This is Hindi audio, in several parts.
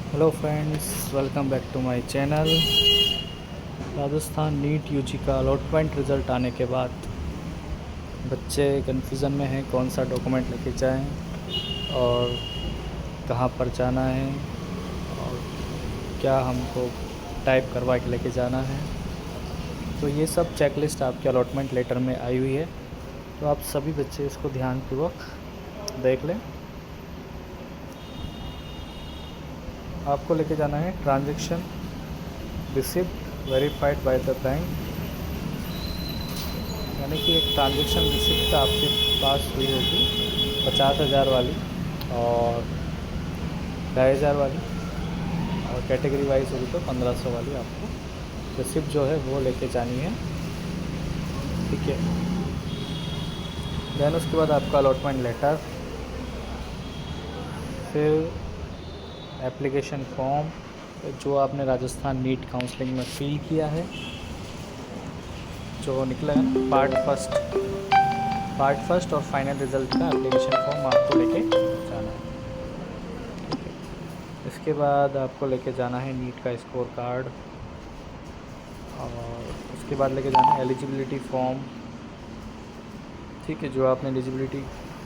Hello friends, welcome back to my channel. Rajasthan NEET UG का अलॉटमेंट रिज़ल्ट आने के बाद बच्चे कन्फ्यूज़न में हैं कौन सा डॉक्यूमेंट लेके जाएं और कहां पर जाना है और क्या हमको टाइप करवा के लेके जाना है। तो ये सब चेकलिस्ट आपके अलॉटमेंट लेटर में आई हुई है, तो आप सभी बच्चे इसको ध्यानपूर्वक देख लें। आपको लेके जाना है transaction receipt verified by the bank, यानी कि एक ट्रांजैक्शन रिसिप्ट आपके पास हुई होगी 50,000 वाली और 2,500 वाली, और कैटेगरी वाइज होगी तो 1,500 वाली आपको रिसिप्ट जो है वो लेके जानी है। ठीक है, देन उसके बाद आपका अलॉटमेंट लेटर, फिर एप्लीकेशन फॉर्म जो आपने राजस्थान नीट काउंसलिंग में फिल किया है, जो निकला है पार्ट फर्स्ट और फाइनल रिज़ल्ट का एप्लीकेशन फॉर्म आपको लेके जाना है। ठीक है, इसके बाद आपको लेके जाना है नीट का स्कोर कार्ड, और उसके बाद लेके जाना है एलिजिबिलिटी फॉर्म। ठीक है, जो आपने एलिजिबिलिटी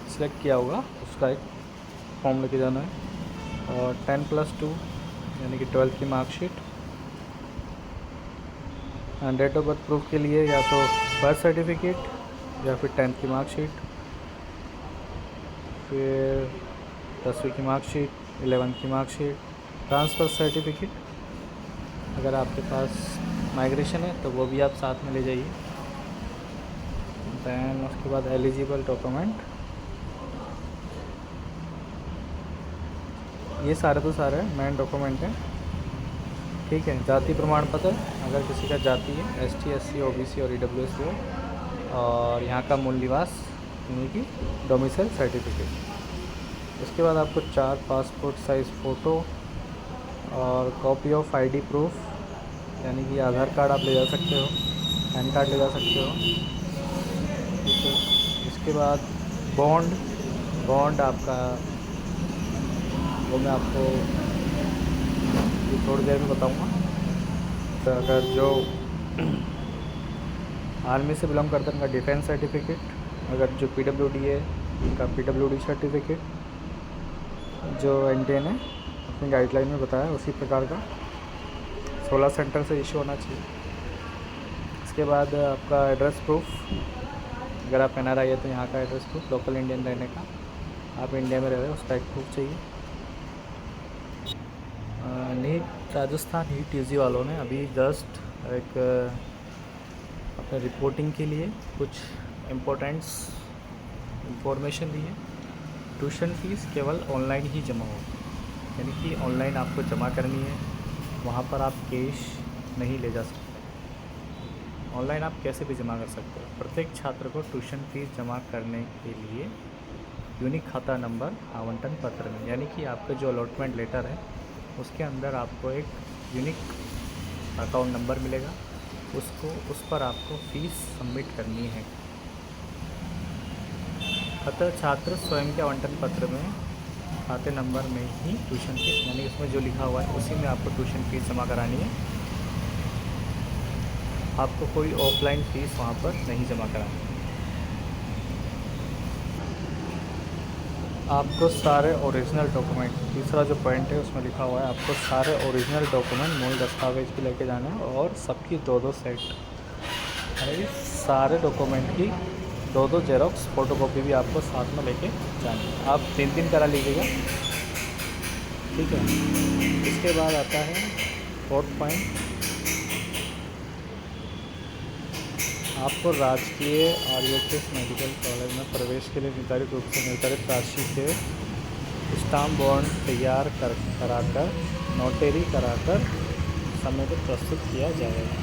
सेलेक्ट किया होगा उसका एक फॉर्म लेके जाना है, और 10+2 यानी कि 12th की marksheet, and date of birth proof के लिए या तो बर्थ सर्टिफिकेट या फिर 10th की मार्कशीट, फिर 10वीं की मार्कशीट, 11th की मार्कशीट, ट्रांसफ़र सर्टिफिकेट अगर आपके पास माइग्रेशन है तो वो भी आप साथ में ले जाइए। दैन उसके बाद एलिजिबल डॉक्यूमेंट, ये सारे तो सारे मेन डॉक्यूमेंट हैं। ठीक है, जाति प्रमाण पत्र अगर किसी का जाति है, ST SC OBC और EWS हो, और यहाँ का मूल निवास यानी कि डोमिसाइल सर्टिफिकेट। उसके बाद आपको 4 पासपोर्ट साइज़ फ़ोटो और कॉपी ऑफ ID प्रूफ, यानी कि आधार कार्ड आप ले जा सकते हो, पैन कार्ड ले जा सकते हो। ठीक है, इसके बाद बॉन्ड आपका, वो मैं आपको थोड़ी देर में बताऊंगा। तो अगर जो आर्मी से बिलोंग करते हैं उनका डिफेंस सर्टिफिकेट, अगर जो PWD है उनका PWD सर्टिफिकेट, जो NTA ने अपनी गाइडलाइन में बताया उसी प्रकार का 16 सेंटर से इशू होना चाहिए। इसके बाद आपका एड्रेस प्रूफ, अगर आप NRI है तो यहाँ का एड्रेस प्रूफ, लोकल इंडियन रहने का, आप इंडिया में रह रहे हो उसका एक प्रूफ चाहिए। नीट राजस्थान नीट यूजी वालों ने अभी जस्ट एक अपने रिपोर्टिंग के लिए कुछ इम्पोर्टेंट्स इंफॉर्मेशन दी है। ट्यूशन फ़ीस केवल ऑनलाइन ही जमा होगी, यानी कि ऑनलाइन आपको जमा करनी है, वहाँ पर आप कैश नहीं ले जा सकते। ऑनलाइन आप कैसे भी जमा कर सकते हो। प्रत्येक छात्र को ट्यूशन फ़ीस जमा करने के लिए यूनिक खाता नंबर आवंटन पत्र में, यानी कि आपका जो अलॉटमेंट लेटर है उसके अंदर आपको एक यूनिक अकाउंट नंबर मिलेगा, उस पर आपको फ़ीस सबमिट करनी है। अतः छात्र स्वयं के आवंटन पत्र में खाते नंबर में ही ट्यूशन फीस, यानी उसमें जो लिखा हुआ है उसी में आपको ट्यूशन फीस जमा करानी है। आपको कोई ऑफलाइन फ़ीस वहाँ पर नहीं जमा करानी है। आपको सारे ओरिजिनल डॉक्यूमेंट, तीसरा जो पॉइंट है उसमें लिखा हुआ है आपको सारे ओरिजिनल डॉक्यूमेंट, मूल दस्तावेज भी लेके जाना है, और सबकी 2-2 सेट, यानी सारे डॉक्यूमेंट की 2-2 जेरोक्स फ़ोटोकॉपी भी आपको साथ में लेके जानी है। आप 3-3 करा लीजिएगा। ठीक है, इसके बाद आता है 4th पॉइंट, आपको राजकीय RVHS मेडिकल कॉलेज में प्रवेश के लिए निर्धारित रूप से निर्धारित राशि के स्टाम्प बॉन्ड तैयार कराकर नोटरी कराकर समय पर प्रस्तुत किया जाएगा।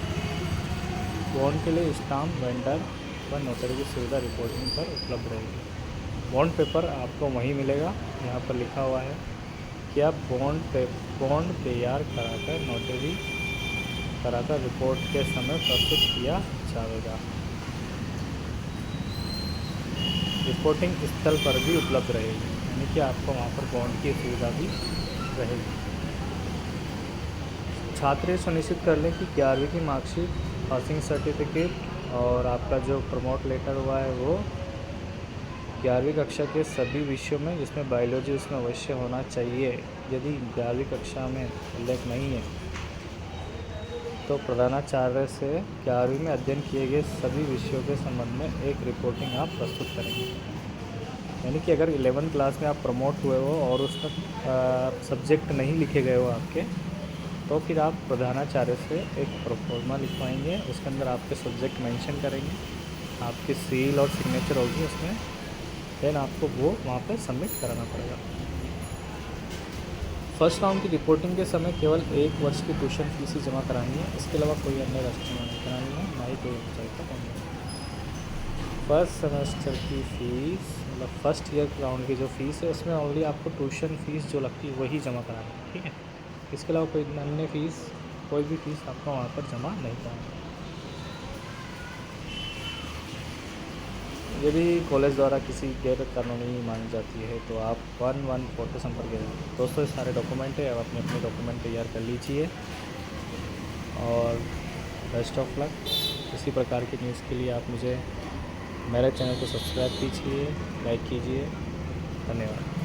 बॉन्ड के लिए स्टाम्प वेंडर व नोटरी की सुविधा रिपोर्टिंग पर उपलब्ध रहेगी। बॉन्ड पेपर आपको वहीं मिलेगा, यहाँ पर लिखा हुआ है कि आप बॉन्ड तैयार कराकर नोटरी कराकर रिपोर्ट के समय प्रस्तुत किया जाएगा। रिपोर्टिंग स्थल पर भी उपलब्ध रहेगी, यानी कि आपको वहाँ पर बॉन्ड की सुविधा भी रहेगी। छात्र सुनिश्चित कर लें कि 11वीं की मार्कशीट, पासिंग सर्टिफिकेट और आपका जो प्रमोट लेटर हुआ है वो 11वीं कक्षा के सभी विषयों में, जिसमें बायोलॉजी उसमें अवश्य होना चाहिए। यदि 11वीं कक्षा में उल्लेख नहीं है तो प्रधानाचार्य से 11वीं में अध्ययन किए गए सभी विषयों के संबंध में एक रिपोर्टिंग आप प्रस्तुत करेंगे। यानी कि अगर 11th क्लास में आप प्रमोट हुए हो और उसमें सब्जेक्ट नहीं लिखे गए हो आपके, तो फिर आप प्रधानाचार्य से एक प्रोफॉर्मा लिखवाएंगे, उसके अंदर आपके सब्जेक्ट मेंशन करेंगे, आपकी सील और सिग्नेचर होगी उसमें, देन आपको वो वहाँ पे सबमिट कराना पड़ेगा। फर्स्ट राउंड की रिपोर्टिंग के समय केवल 1 वर्ष की ट्यूशन फीस ही जमा करानी है, इसके अलावा कोई अन्य राशि नहीं करानी है, ना ही कोई उपचारिता करनी है। फर्स्ट सेमेस्टर की फ़ीस मतलब फर्स्ट ईयर राउंड की जो फ़ीस है उसमें ओनली आपको ट्यूशन फ़ीस जो लगती है वही जमा करानी है, ठीक है। इसके अलावा कोई अन्य फ़ीस, कोई भी फ़ीस आपको वहाँ पर जमा नहीं करानी है। यदि कॉलेज द्वारा किसी गैर कानूनी मानी जाती है तो आप 114 पर संपर्क करें। दोस्तों ये सारे डॉक्यूमेंट है, आप अपने अपने डॉक्यूमेंट तैयार कर लीजिए और बेस्ट ऑफ लक। इसी प्रकार की न्यूज़ के लिए आप मुझे मेरे चैनल को सब्सक्राइब कीजिए, लाइक कीजिए। धन्यवाद।